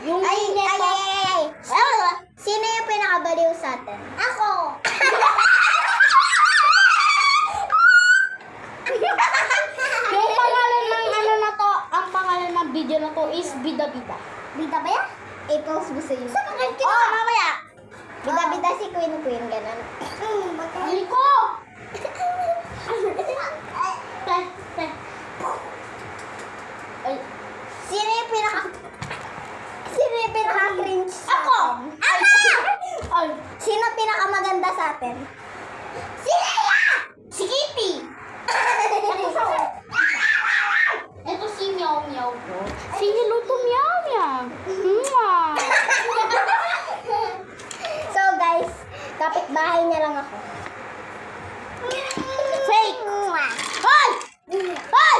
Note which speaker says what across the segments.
Speaker 1: Yung
Speaker 2: Sino yung pinakabaliw sa atin? Ako!
Speaker 1: yung pangalan ng ano na to, ang pangalan ng video na to is Bida-Bida.
Speaker 2: Bida ba yan? I-post mo sa YouTube. Oh, mamaya! Bida-bida si Queen, ganun.
Speaker 1: Nico! Ay,
Speaker 2: Sino yung pinaka-cringe sa
Speaker 1: Ako!
Speaker 2: atin?
Speaker 1: ay,
Speaker 2: Sino pinakamaganda sa atin? Si Leia! Si Kitty!
Speaker 1: ito si Meow Meow ko. Si Hello to Meow Meow. Mwah!
Speaker 2: So guys, kapitbahay niya lang ako.
Speaker 1: Fake! Hoy! Hoy!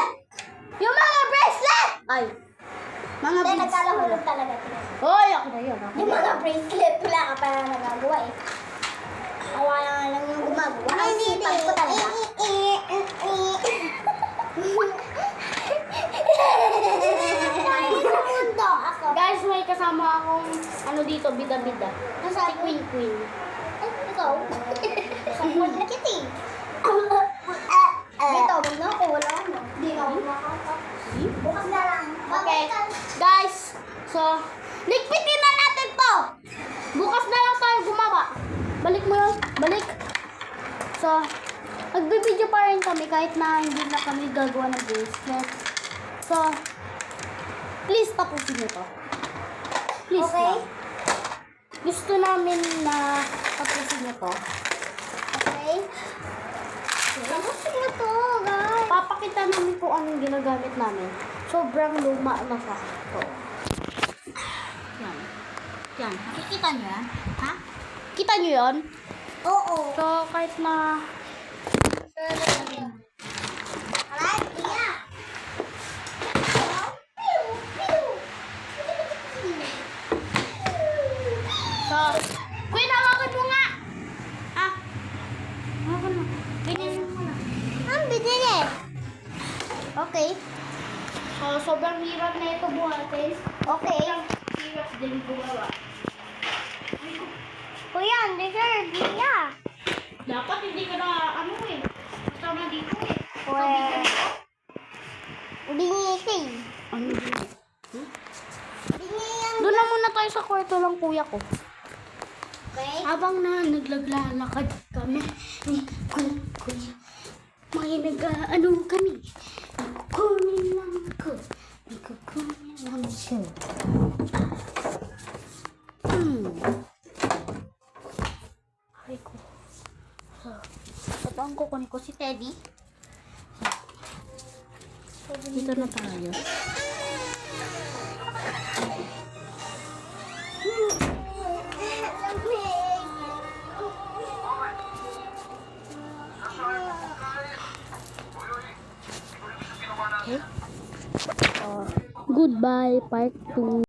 Speaker 1: Yung mga bracelet! Ay, mga
Speaker 2: Hindi,
Speaker 1: beads.
Speaker 2: nagkalahulog talaga.
Speaker 1: Hoy, ako na yun.
Speaker 2: Yung mga bracelet, wala ka pa nagagawa eh. Awa lang yung gumagawa. Ang sipag ko talaga. Mundo ako.
Speaker 1: Guys, may kasama akong ano dito, bida-bida. Si Queen Queen.
Speaker 2: Ikaw? Someone kitty. Dito, wag na ako. Wala ako. Hindi na ako makaka. Bukas na lang.
Speaker 1: Okay. Guys, so, ligpitin na natin to. Bukas na lang tayo gumawa. Balik mo yun. Balik. So, nagbibideo pa rin kami kahit na hindi na kami gagawa ng bracelet. So, please tapusin nyo to. Please
Speaker 2: Okay.
Speaker 1: lang. Gusto namin na tapusin nyo to.
Speaker 2: Okay? Tapusin mo to, guys.
Speaker 1: Papakita namin kung anong ginagamit namin. Sobrang luma na siya. So, yan. Yan. Nakikita nyo yan? Ha? Kita nyo yan?
Speaker 2: Oo.
Speaker 1: So, kahit na...
Speaker 2: Alright, Tia.
Speaker 1: So, Queen, hawakan mo nga! Ah. Hawakan mo. Ganyan mo na.
Speaker 2: Ang binili. Okay.
Speaker 1: So, sobrang hirap na ito buhatin.
Speaker 2: Okay.
Speaker 1: Sobrang hirap din gumawa.
Speaker 2: Kuya, hindi ka Tia.
Speaker 1: Dapat hindi ka na, ano eh. Kasama dito eh.
Speaker 2: Well, binili.
Speaker 1: Ano din?
Speaker 2: Binili yan.
Speaker 1: Doon na muna tayo sa kwarto ng kuya ko.
Speaker 2: Okay?
Speaker 1: Habang na naglalakad kami, kuya, may nag-ano kami. Kunin lang ko. Kunin lang siya. Ay ko. Ito ang kukunin ko si Teddy. Dito na tayo. Okay. Goodbye, part 2.